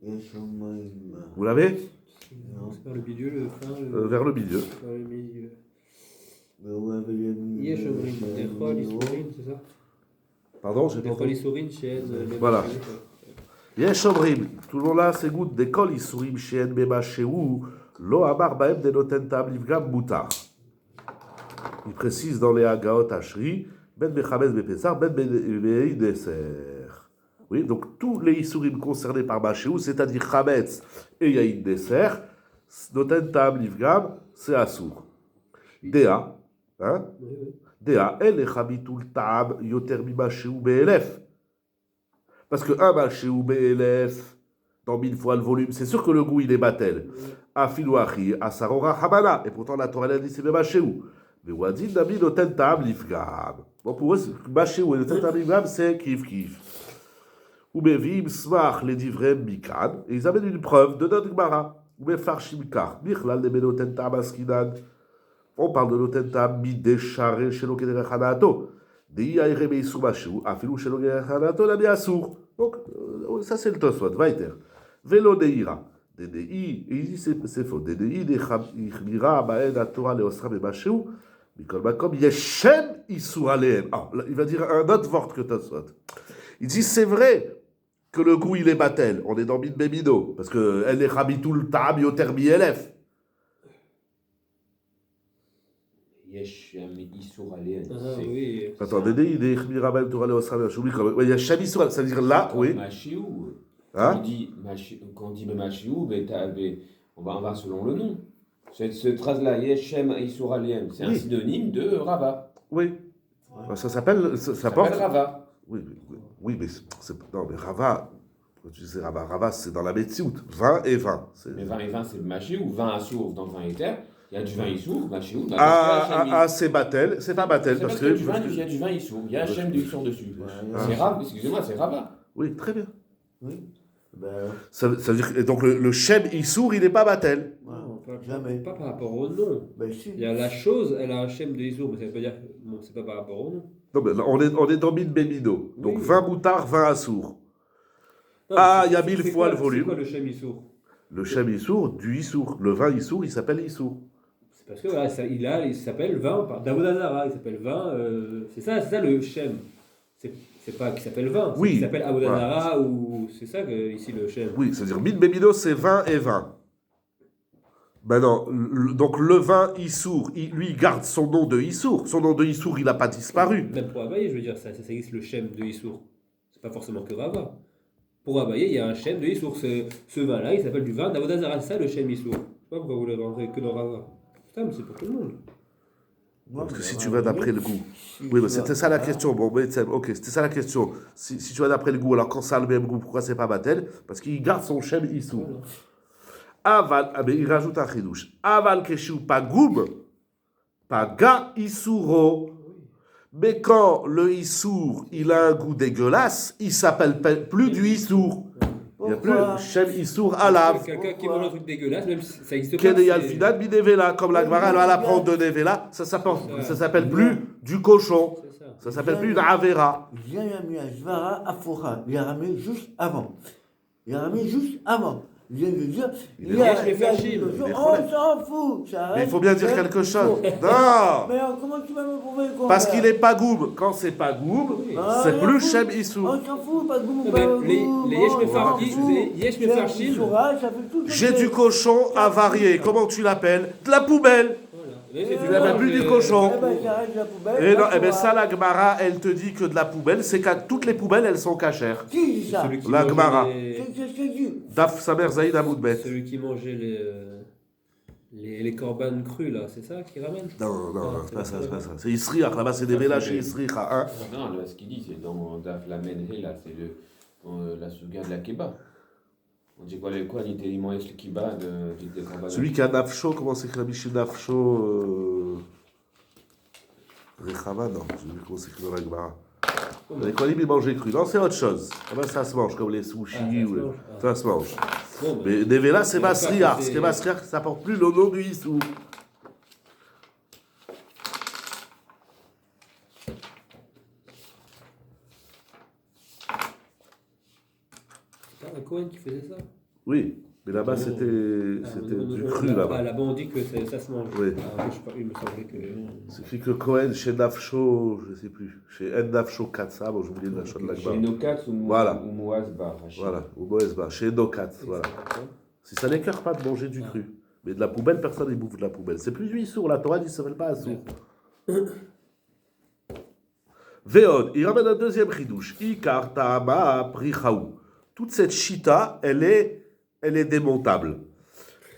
Vous l'avez? C'est vers le milieu, le fin. Vers le milieu. Vers le milieu. Il Yesh Omrim, Dechol Isurin, c'est ça? Pardon, j'ai pas Dechol entendu. Isurin, Shen. Voilà. Yesh Omrim. Tout le monde là, c'est good. D'école, Isurim, Shen, Bema, Shehu, Lo Amar Baem, Denoten Tab, Livgam, Mutar. Il précise dans les Hagaot Ashri, Ben Bechamez, Bepesar, Ben Bei Deser. Oui, donc tous les Isurim concernés par Mashéou, c'est-à-dire Chametz et Yaïn Deser, Noten Tab, Livgam, c'est Assour. Dea, hein? Dea, El et Chabitul Tab, Yoter Mi Mashéou Be'elef. Parce que un Mashéou Be'elef, dans 1000 fois le volume, c'est sûr que le goût il est batel. Afilou Achi, Asarora Hamana. Et pourtant la Torah elle a dit c'est Mashéou. Mais Wadin Nami Noten Tab, Livgam. Bon, pour eux, Mashéou et Noten Tab, Livgam, c'est Kif. Ou Bevim Smach les divrem Mikan. Et ils amènent une preuve de notre Gemara. Ou Befarshim Kar. Bichlal de Benoten Tab Askinan. On parle de Noten Tab Mideshare Shelo Kedere Hanato. Dei Aire Beisur Mashéou. Afilou Shelo Kedere Hanato, la Biasur. Donc, ça c'est le Tosfot. Vaiter. Velo Deira. DDI, et il dit c'est faux. DDI, Ichmira, Baed, Atora, Leosram et Mashéou. Mikol Makom, Yeshem Isur Aleem. Ah, il va dire un autre wort que Tosfot. Il dit c'est vrai que le goût il est batel. On est dans Min Bemido. Parce que elle est Rabitul Tab Yoterbi Elef. Yesh, mais Issour Aléen. Oui. Attends, DDI, Ichmira, Baed, Atora, Leosram et Mashéou. Il y a Yeshem Isur, ça veut dire là, oui. Mashéou. Hein? Quand on dit Mashéou, on va selon le nom. Cette phrase-là, Yeshem Issour Aléen, c'est un synonyme de Rava. Oui. Ça s'appelle. Ça porte. Rava. Oui, mais non, mais Rava, quand tu dis Rava, c'est dans la Metsiout. 20 et 20. Mais 20 et 20, c'est Mashéou. 20 Assour dans 20 éthers. Il y a du vin Issour, Mashéou. C'est Batel. C'est pas Batel. Parce que il y a du vin Issour. Il y a Hachem du Issour dessus. C'est Rava, excusez-moi, c'est Rava. Oui, très bien. Oui. Ça veut dire que donc le Shem Issour, il n'est pas Batel. Jamais. Pas par rapport au nom. Si. Il y a la chose, elle a un Shem de Isour, mais ça veut pas dire. Non, c'est pas par rapport au nom. Non, mais on est dans Min Bemido. Donc Oui. 20 Moutar, 20 Assour. Il y a 1000 fois le volume. C'est quoi le Shem Isour? Le Shem Issour, du Issour. Le vin Issour, il s'appelle Issour. C'est parce que voilà, il s'appelle vin par Davodazara, il s'appelle vin. C'est ça le Shem. C'est pas qu'il s'appelle vin, Oui. Il s'appelle Avodazara ou c'est ça que, ici le Shem. Oui, c'est-à-dire Min Bemido, c'est 20 et 20. Maintenant, donc le vin Issour, lui, il garde son nom de Issour. Son nom de Issour, il n'a pas disparu. Même pour Abaye, je veux dire, ça existe le Shem de Issour. C'est pas forcément que Rava. Pour Abaye, il y a un Shem de Issour. Ce vin-là, il s'appelle du vin d'Avodazara. C'est ça le Shem Issour. Je sais pas pourquoi vous le rentrez que dans Rava. Putain, mais c'est pour tout le monde. Parce que si tu vas d'après le goût. Oui, mais c'était ça la question. Bon, mais ok, c'était ça la question. Si tu vas d'après le goût, alors quand ça a le même goût, pourquoi c'est pas Batel? Parce qu'il garde son Shem Issour. Aval, mais il rajoute un chidouche. Aval keshu pagoum, paga Issouro. Mais quand le Issour, il a un goût dégueulasse, il s'appelle plus du Issour. Il n'y a plus Shem Issour Alav. Quelqu'un qui mange un truc dégueulasse, même si ça existe pas. Kedeyal Finad Bidevela, comme la Gemara, elle va l'apprendre de Nevela, ça s'appelle plus du cochon. Ça s'appelle plus une Avera. J'ai mis un Zvara Afora. Il a ramené juste avant. Je viens de dire, Il il est y a riche, mais fragile. on est honnête. s'en fout. Ça Mais il reste faut bien dire un quelque chose. faux. Non. Mais alors, comment tu vas me prouver le contraire? Parce qu'il est pas goum. Quand c'est pas goum, Ah, c'est rien plus foutre. Shem Issou. On s'en fout, pas de goût, Eh pas ben, de les goût. yesh on s'en mefarchim, fout. les yesh Faire mefarchim. du sourage, ça fait tout ce J'ai que du c'est. cochon avarié. Comment tu l'appelles? De la poubelle. Voilà. Mais c'est Tu du n'avais mange, plus du cochon. Eh ben, ça reste la poubelle. Et non, pas eh ben le ça, la Gemara, elle te dit que de la poubelle, c'est que toutes les poubelles, elles sont cachères. Qui dit ça? Celui qui La mangeait Gemara. Qu'est-ce que tu dis? Daf Samer Zaïd Amoudbet. Celui qui mangeait les corbanes crus, là, c'est ça qu'il ramène? Non, non, Ah, c'est pas ça, c'est pas ça. C'est Isriach, là-bas, c'est des mélages chez Isriach, hein. Non, là, ce qu'il dit, c'est dans Daf Lamed He, là, c'est la souga de la Keba. On dit quoi, les quoi, il mange le Kiba des combats. Celui qui a Nafsho, comment c'est que la Michel Nafsho Rechava, non, je sais plus comment c'est écrit dans la Gemara. Les Kohanim, ils mangeaient cru. Non, c'est autre chose. Ah ben, ça se mange, comme les sushis. Ah, ça se ou les- mange. Ça se mange. Bon, ben, Mais Nevela, c'est Mais Masriach. ça, Ce qui est Masriach, ça porte plus le nom du Issou. c'est pas un Cohen qui faisait ça? Oui, mais là-bas, Ah, c'était du Ah, cru, là-bas. là-bas. Là-bas, on dit que ça se mange. Oui. Ah, il me semblait que. C'est écrit que Cohen, chez Nafsho, je sais plus, chez En Nafsho Katsa, bon, j'ai oublié le Nafsho de la Chez Gemara. Nokats ou Voilà. Moazba. Voilà, ou Boesba, chez Nokat, voilà. Si ça n'écœure pas de manger du cru. Mais de la poubelle, personne ne bouffe de la poubelle. C'est plus du Issour, la Torah dit ça ne s'appelle pas Assour. Véod, il ramène un deuxième chidouche. Ikar ta'ama prichaou. Toute cette chita, elle est démontable.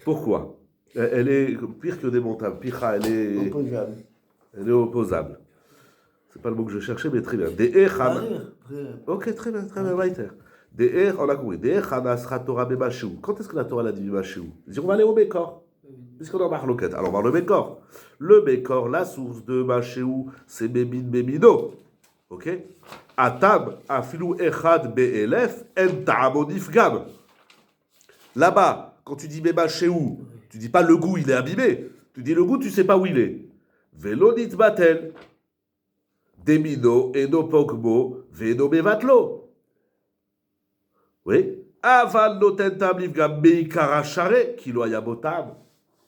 Pourquoi? Elle est pire que démontable. Picha, Opposable. elle est opposable. C'est pas le mot que je cherchais, mais très bien. De'er Ah, hana- rire. Ok, très bien, weiter. De'er, on a compris. De'er hanasra Torah bemashou. Quand est-ce que la Torah l'a dit bemashou? Il dit on va aller au Békor. Puisqu'on est en marloquette. Alors on va le Békor. Le Békor, la source de Machéou, c'est Bémin Bémino. Ok? Atam, afilou echad be'elef, en ta'amonif gam. Là-bas, quand tu dis Bémachéou, tu dis pas le goût, il est abîmé. Tu dis le goût, tu sais pas où il est. Velonit batel. Demino, eno pogmo, veno bevatlo. Oui. Aval noten tabliv gam meikara share, kilo ayabotam.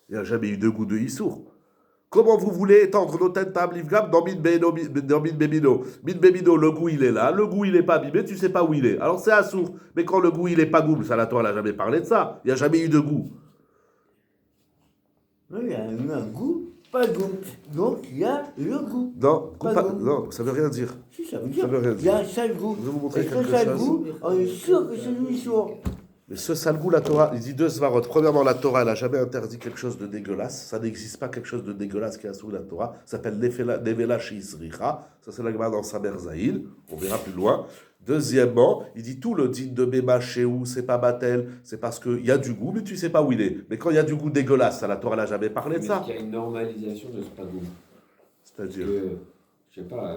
Il n'y a jamais eu de goût de Issour. Comment vous voulez étendre noten tabliv gam dans Min Bemino? Min Bemino, le goût il est là, le goût il est pas abîmé, tu sais pas où il est. Alors c'est Assour. Mais quand le goût il est pas goût, ça la Torah n'a jamais parlé de ça. Il n'y a jamais eu de goût. Non, il y a eu un goût, pas de goût. Donc, il y a le goût. Non, Pas pas- de goût. non, ça veut rien dire. Si, ça veut Ça dire. veut rien Il y a dire. un sale goût. Je vais vous montrer Et ce quelque sale chose. goût, on est sûr que c'est lui sourd. Mais ce sale goût, la Torah, il dit deux svarot. Premièrement, la Torah, elle n'a jamais interdit quelque chose de dégueulasse. Ça n'existe pas quelque chose de dégueulasse qui est sous la Torah. Ça s'appelle Nevela Sheisricha. Ça, c'est la Gemara dans Samer Zahil. On verra plus loin. Deuxièmement, il dit tout le din de Béma Chéou, c'est pas Batel, c'est parce qu'il y a du goût, mais tu sais pas où il est. Mais quand il y a du goût dégueulasse, ça, la Torah n'a jamais parlé de Mais ça. est-ce qu'il y a une normalisation de ce pagou? Parce C'est-à-dire. que, je sais pas,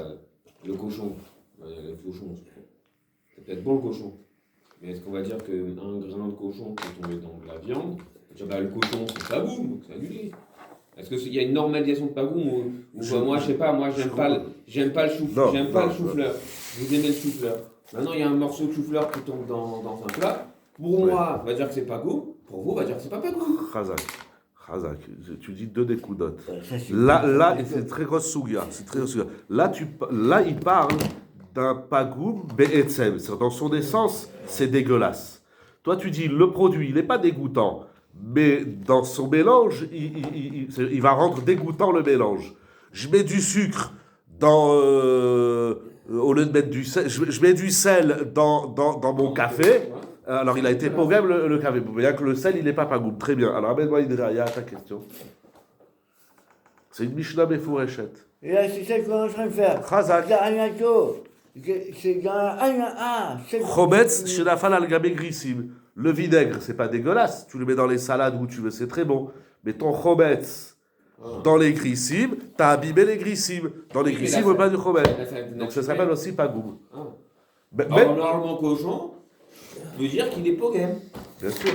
le cochon, le cochon, c'est peut-être bon le cochon. Mais est-ce qu'on va dire qu'un grain de cochon peut tomber dans de la viande? Dire, bah, le cochon, c'est pagou, donc c'est annulé. Est-ce qu'il y a une normalisation de pagou ou moi, je sais pas, moi, j'aime pas le chou-fleur. Non, J'aime pas non, le chou-fleur. Vous aimez le chou-fleur. Maintenant, il y a un morceau de chou-fleur qui tombe dans un plat. Pour moi, on va dire que c'est pagou. Pour vous, on va dire que c'est pas pagou. Chazak, tu dis deux découdotes. Ça, c'est- Là, c'est très grosse souga. C'est très grosse souga. Là, il parle d'un pagoum be'etzem. C'est-à-dire, dans son essence, c'est dégueulasse. Toi, tu dis le produit, il n'est pas dégoûtant, mais dans son mélange, il va rendre dégoûtant le mélange. Je mets du sucre dans. Au lieu de mettre du sel, je mets du sel dans mon café. Alors, il a été pogam le café. Vous voyez que le sel, il n'est pas pagoum. Très bien. Alors, amène-moi une raya à ta question. C'est une Mishnah Mefureshet. Et là, c'est ça qu'on est en train de faire. Chazak. C'est un gâteau. C'est dans un. Chometz chez la fala al gabe grissim. Le vinaigre, c'est pas dégueulasse. Tu le mets dans les salades où tu veux, c'est très bon. Mais ton chometz dans les grissim, t'as abîmé les grissim. Dans les Oui, mais grissim, là, on veut pas du chometz. Là, ça va être Donc ça naturel. s'appelle aussi pagoum. Ah. Même, Alors, normalement, cochon veut dire qu'il est pogam. bien sûr.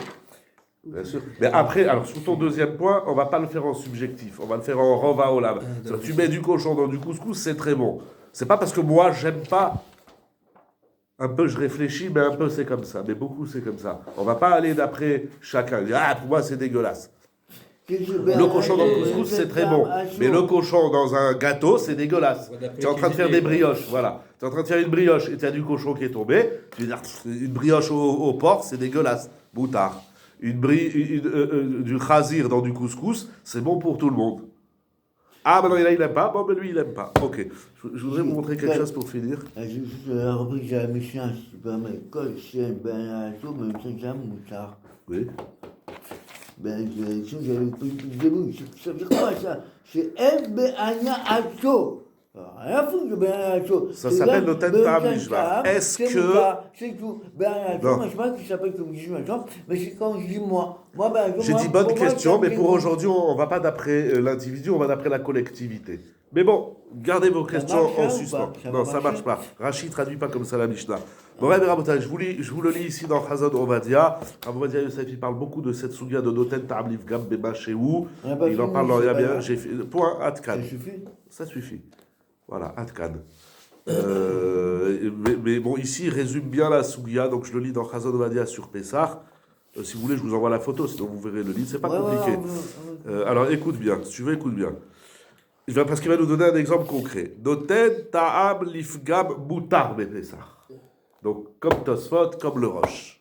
Bien sûr. Mais après, alors sur ton deuxième point, on va pas le faire en subjectif. On va le faire en rova olam. C'est-à-dire, tu mets du cochon dans du couscous, c'est très bon. C'est pas parce que moi, j'aime pas Un peu je réfléchis, mais un peu c'est comme ça. Mais beaucoup c'est comme ça. On va pas aller d'après chacun. Dire, ah, pour moi c'est dégueulasse. Le cochon dans le couscous c'est très bon. Mais le cochon dans un gâteau c'est dégueulasse. Tu es en train de faire des brioches, voilà. Tu es en train de faire une brioche et tu as du cochon qui est tombé. Tu veux dire, une brioche au porc c'est dégueulasse. Boutard. Du khazir dans du couscous, c'est bon pour tout le monde. Ah, ben non, il n'aime pas. Bon, ben lui, il n'aime pas. Ok. Je voudrais vous montrer quelque chose pour finir. Juste la reprise de la Mishnah, si tu permets. Kol Shem Ben Ato, même Shem Moutar. Oui. Ben, j'avais pris le début. Ça veut dire quoi ça? C'est El Be'anya Ato. Rien à foutre de Be'anya Ato. Ça s'appelle Noten Ta'am Lishma. Est-ce que. C'est tout. Be'anya Ato, moi je sais pas qui s'appelle comme je dis maintenant, mais c'est quand je dis moi. J'ai dit bonne question, mais pour aujourd'hui, on ne va pas d'après l'individu, on va d'après la collectivité. Mais bon, gardez vos questions en suspens. Non, ça ne marche pas. Rachid ne traduit pas comme ça la Mishnah. Bon, Rabotai, je vous le lis ici dans Chazon Ovadia. Ovadia Yosef, il parle beaucoup de cette souga de Noten Ta'am Lifgam Bema Shehu. Il en parle dans il y a bien. J'ai fait. Point, Atkan. Ça suffit. Voilà, Atkan. Mais bon, ici, il résume bien la souga, donc je le lis dans Chazon Ovadia sur Pessah. Si vous voulez, je vous envoie la photo, sinon vous verrez le livre. C'est pas compliqué. Alors écoute bien, si tu veux, écoute bien. Parce qu'il va nous donner un exemple concret. Noten ta'am lifgam mutar bepesach. Donc, comme Tosfot, comme le Roche.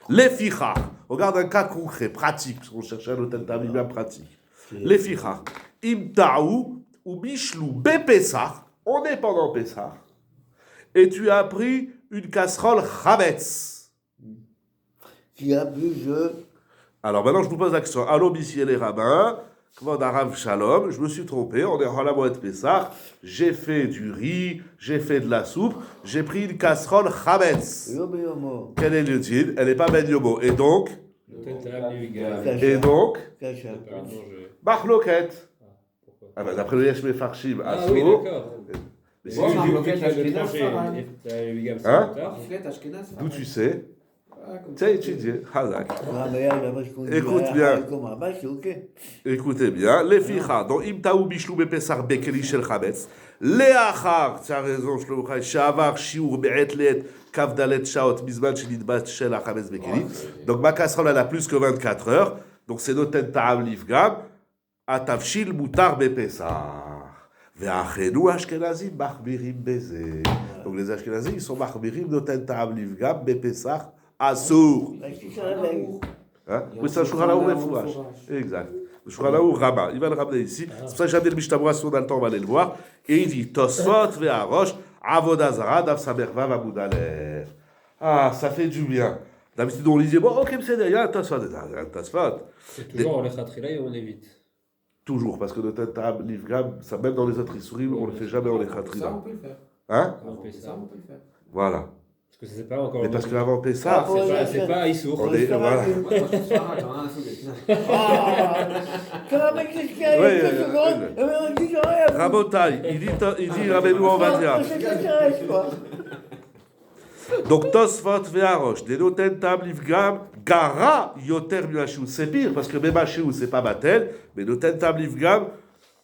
Les fichas. Regarde un cas concret, pratique, parce qu'on cherchait un noten ta'am lifgam pratique. Les fichas. Im ta'ou ou bishlou bepesach. On est pendant Pessah. Et tu as pris une casserole chametz. Qui a plus de... Alors maintenant, je vous pose la question. Allô, messieurs les rabbins, commande Arav Shalom, je me suis trompé, on est en la Moed Pessah, j'ai fait du riz, j'ai fait de la soupe, j'ai pris une casserole chametz. Quel est le din? Elle n'est pas ben yomo. Et donc Machloket. Ah ben d'après le Yesh Mefarshim, Ah oui, d'accord. Mais si tu d'où tu sais? Tu as étudié, Hazak. Écoute bien. Okay. Écoutez bien. Les ficha, donc imtaou bishlou bepesar bekeli shel chametz. Leachar, tu as raison, Shlomo Chai, shavar shiur be'et let kavdalet shaot mizman shenidbat shel chametz bekeli. Donc ma casserole elle a plus que 24 heures. Donc c'est noten ta'am lifgam. Atavshil mutar bepesar. Ve'achenu ashkenazim machbirim beze. Donc les ashkenazim ils sont machbirim noten ta'am lifgam bepesar. Assour. Hein? Oui, c'est un Shulchan Mefurash. Exact. Le Shulchan Rama. Il va le ramener ici. C'est pour ça que j'ai amené le Mishnah, si on a le temps, on va aller le voir. Et il dit Tosfot ve'arosh avodah zara dav samerva v'amud aleph. Ah, ça fait du bien. D'habitude, on disait bon, ok, c'est il y a un Tosfot. C'est toujours en lechatchila et on évite. Toujours, parce que notre Ta'am Lifgam, ça même dans les autres Issourim, on ne le fait jamais en lechatchila. Ça, on peut le faire. Hein? On peut ça. Ça, on peut le faire. Voilà. Parce que c'est pas encore. Mais parce qu'avant Pessah, c'est pas Issour. on est. Voilà. Rabotai, il dit Rabbeinu Ovadia. Donc Tosfot ve'arosh, des noten ta'am lifgam, gara yoter mi'ashiu. C'est pire, parce que même ashiu, c'est pas batel, mais noten ta'am lifgam,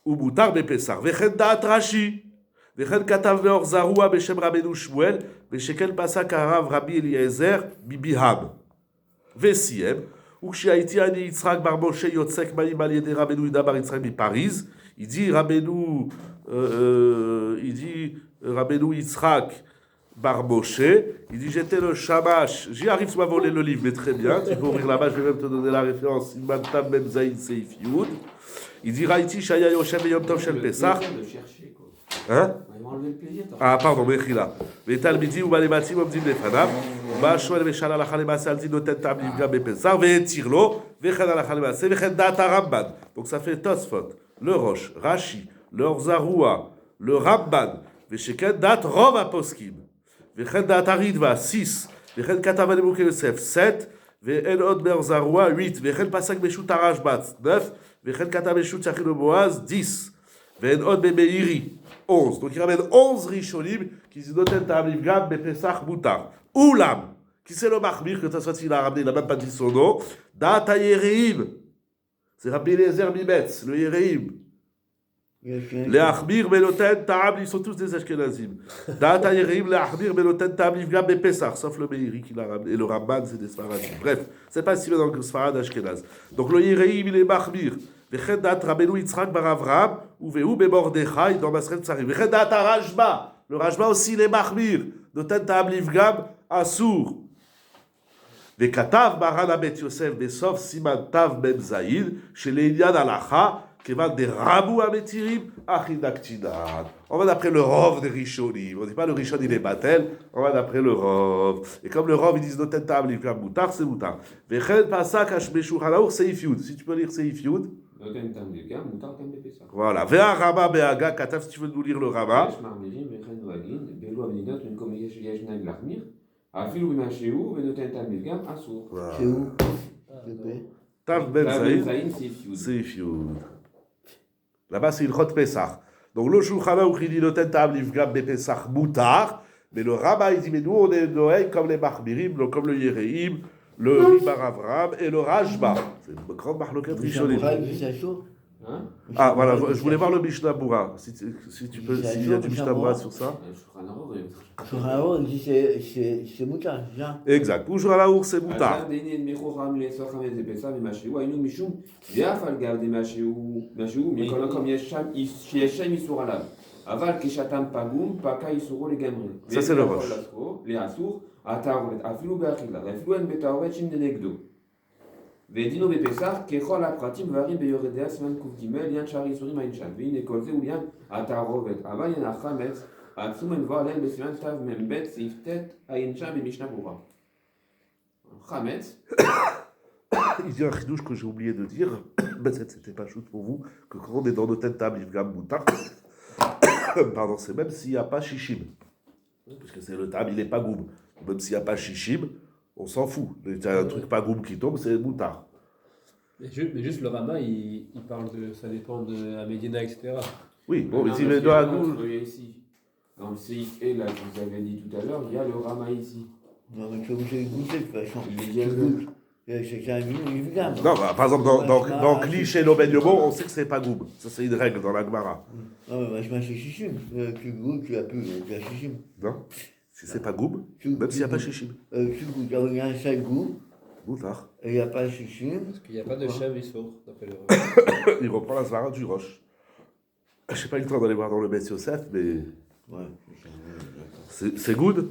ou mutar bepesar. Vechen da'at Rashi. וכן כתב באור זרוע בשם רבנו שמואל, ושכן פסק הרב רבי אליעזר מביהם. וסיים, וכשהייתי אני יצחק בר משה יוצק מים על ידי רבנו יהודה בר יצחק מפריז, il dit רבנו יצחק בר משה, il dit j'étais le shamash, j'y arrive, tu m'as volé le livre, mais très bien, tu peux ouvrir là-bas, je vais même te donner la référence, Iman Tam Mem Zayin Seif Yud, il dit Raïti Shaya Yoshem Yom Tov Shel Pesach. Hein? Ah, pardon, Mechila. ותלמידי ובנבטים עומדים לפניו, ובא שואל ושאל הלכה למעשה על דין נותן טעם לפגם בפסח, והתיר לו, וכן הלכה למעשה, וכן דעת הרמב"ן. Donc ça fait Tosfot, le Rosh, Rashi, le Orzaroua, le Ramban, ושכן דעת רוב הפוסקים, וכן דעת הרידווה, 6, וכן כתב הנימוקי יוסף, 7, ואין עוד באורזרועה, 8, וכן פסק בשו"ת הרשב"ץ, 9, וכן כתב בשו"ת שכינו בועז, 10, ואין עוד במאירי, 11. Donc il ramène 11 rishonim qui se donnent un livgam bepesach mutar. Oulam, qui c'est le machmir que Tosfot il a ramené, il n'a même pas dit son nom. Data Yereim, c'est Rabbi Eliezer Mimetz, le Yereim. Les Achmir, Beloten, Ta'am, ils sont tous des Ashkenazim. Da'at Yereim, les Achmir, Beloten, Ta'am, Livgam, Bepessar, sauf le Meiri qui l'a ramené. Et le Ramban, c'est des Sfaradim. Bref, c'est pas si bien dans le Sfarad Ashkenaz. Donc le Yereim, il est Machmir. Vechet Da'at Rabbeinu Yitzhak Bar Avraham, Uvehu Bemordechai, dans Masren Tsarim. Vechet Da'at Rajba. Le Rajba aussi, il est Machmir. Noten Ta'am, Livgam, Assour. וכתב מרן הבית יוסף בסוף סימן תו מ"ז שלעניין הלכה כיוון דרבו המתירים אחי דקטינן. On va d'après le rov des Rishonim. On dit pas le Rishon il est batel, on va d'après le rov. Et comme le rov ils disent noten ta'am livgam moutar, c'est moutar. וכן פסק בשולחן ערוך סעיף י'. Si tu peux lire סעיף י'. נותן טעם לפגם, מותר גם בפסח. Voilà. והרמה בהגה כתב, si tu veux nous lire le רמה. יש מאמירים וכן נוהגים, באלו המדינות במקום יש נהג להחמיר, אפילו במה שהוא ונותן טעם לפגם, אסור. C'est où? Tav Ben Zaïd, c'est c'est Fioud. Là-bas, c'est une Chot Pesach. Donc, le Shulchan Aruch, il dit Noten Ta'am Livgam Bepesach Moutar. Mais le Rama, il dit mais nous, on est Noël comme les Machmirim, comme le Yereim, le Ribar Avram et le Rajba. C'est une grande marloquette rishonim. Hein? Ah, voilà, je voulais voir le Mishnah Bura. Si tu peux, s'il y a du Mishnah Bura sur ça. Sur un haut, il dit c'est moutarde, c'est ça? Exact. Pour Shulchan Aruch, c'est Moutar. Ça, c'est le Rosh. ודינו בפסח ככל הפרטים דברים ביורדיה סימן ק"ג עניין שאר איסורים אין שם והנה כל זה הוא עניין התערובת אבל עניין החמץ עצום מבוא עליהם בסימן תמ"ב סעיף ט' אין שם במשנה ברורה. חמץ Il dit un chidouche que j'ai oublié de dire, mais c'était pas shoot pour vous, que quand on est dans Noten Ta'am Livgam Moutar, pardon, c'est même s'il n'y a pas Shishim. Parce que c'est le Ta'am, il n'est pas goum. Même s'il n'y a pas Shishim, on s'en fout. Il y a un truc pas goum qui tombe, c'est Moutar. Mais juste le Rama, il parle de. Ça dépend de la Médina, etc. Oui, bon, il dit, mais mais doit nous. ici dans le CIF et là que vous avez dit tout à l'heure il y a le Rama ici. Non, mais tu as goûté de toute façon. Il est bien C'est un évident. Non, bah, par exemple, dans Klish et Loben Yobo, on sait que c'est pas goum. Ça, c'est une règle dans la Gemara. Non, mais vachement c'est chichim. Tu goûtes, tu as pu, tu as chichim. Non? Si c'est pas goum, même s'il n'y a pas Shishim. Tu goûtes, il y a un seul goût, Moutar. et il n'y a pas chichim. Parce qu'il n'y a pas de Shem Issour, d'après le Rama. Il reprend la Svara du Roche. Je n'ai pas eu le temps d'aller voir dans le Beth Yosef, mais Ouais. c'est good.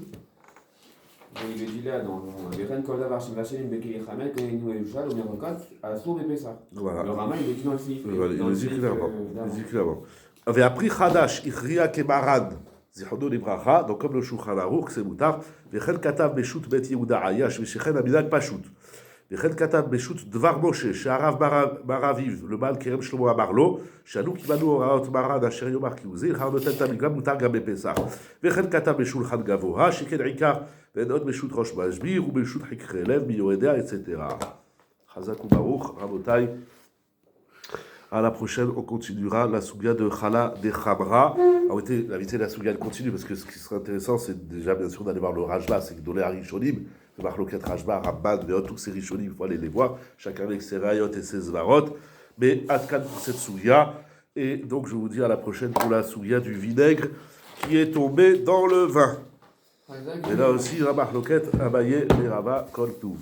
il le dit là dans וכן כל דבר שמבשלים בכלי חמץ כהן הוא יבושל ומרוקת אסור בפסח. Voilà. Le Rama il le dit dans le CIF. Voilà, il le dit clairement. Il le dit clairement. Avait appris Chadash, Ichria Kemarad, Zichodo Libracha, donc comme le Shulchan Aruch, c'est Moutar, Vechel Katav Beshut Bet Yehuda Ayash, Veshechen Abidag Pashut. Vechel Katav Beshut Dvar Moshe, She'arav Baraviv, le Baal Kerem Shlomo Amarlo, Shanou Kivanu Oraot Marad Asher Yomar Kiuze, Il Harnoten Tamigam Moutar Gam Bepesach. Vechel Katav Beshulchan Gavoha, Sheken Ikar, Venot Beshut Rosh Mashbir, ou Beshut Hikrelev, Miyoredea, etc. Chazak ou Baruch, Rabotai. À la prochaine, on continuera la souga de Chala de Khamra. La vitesse de la souga, elle continue, parce que ce qui serait intéressant, c'est déjà bien sûr d'aller voir le Rajba, c'est que dans les Rishonim, le Marloket Rajba, Rabban, Veot, tous ces Rishonim, il faut aller les voir, chacun avec ses Rayot et ses Zvarot. Mais Atkan pour cette souga. Et donc, je vous dis à la prochaine pour la souga du vinaigre qui est tombé dans le vin. Et là aussi, la Marloket Abaye, Merava, Kol Touv.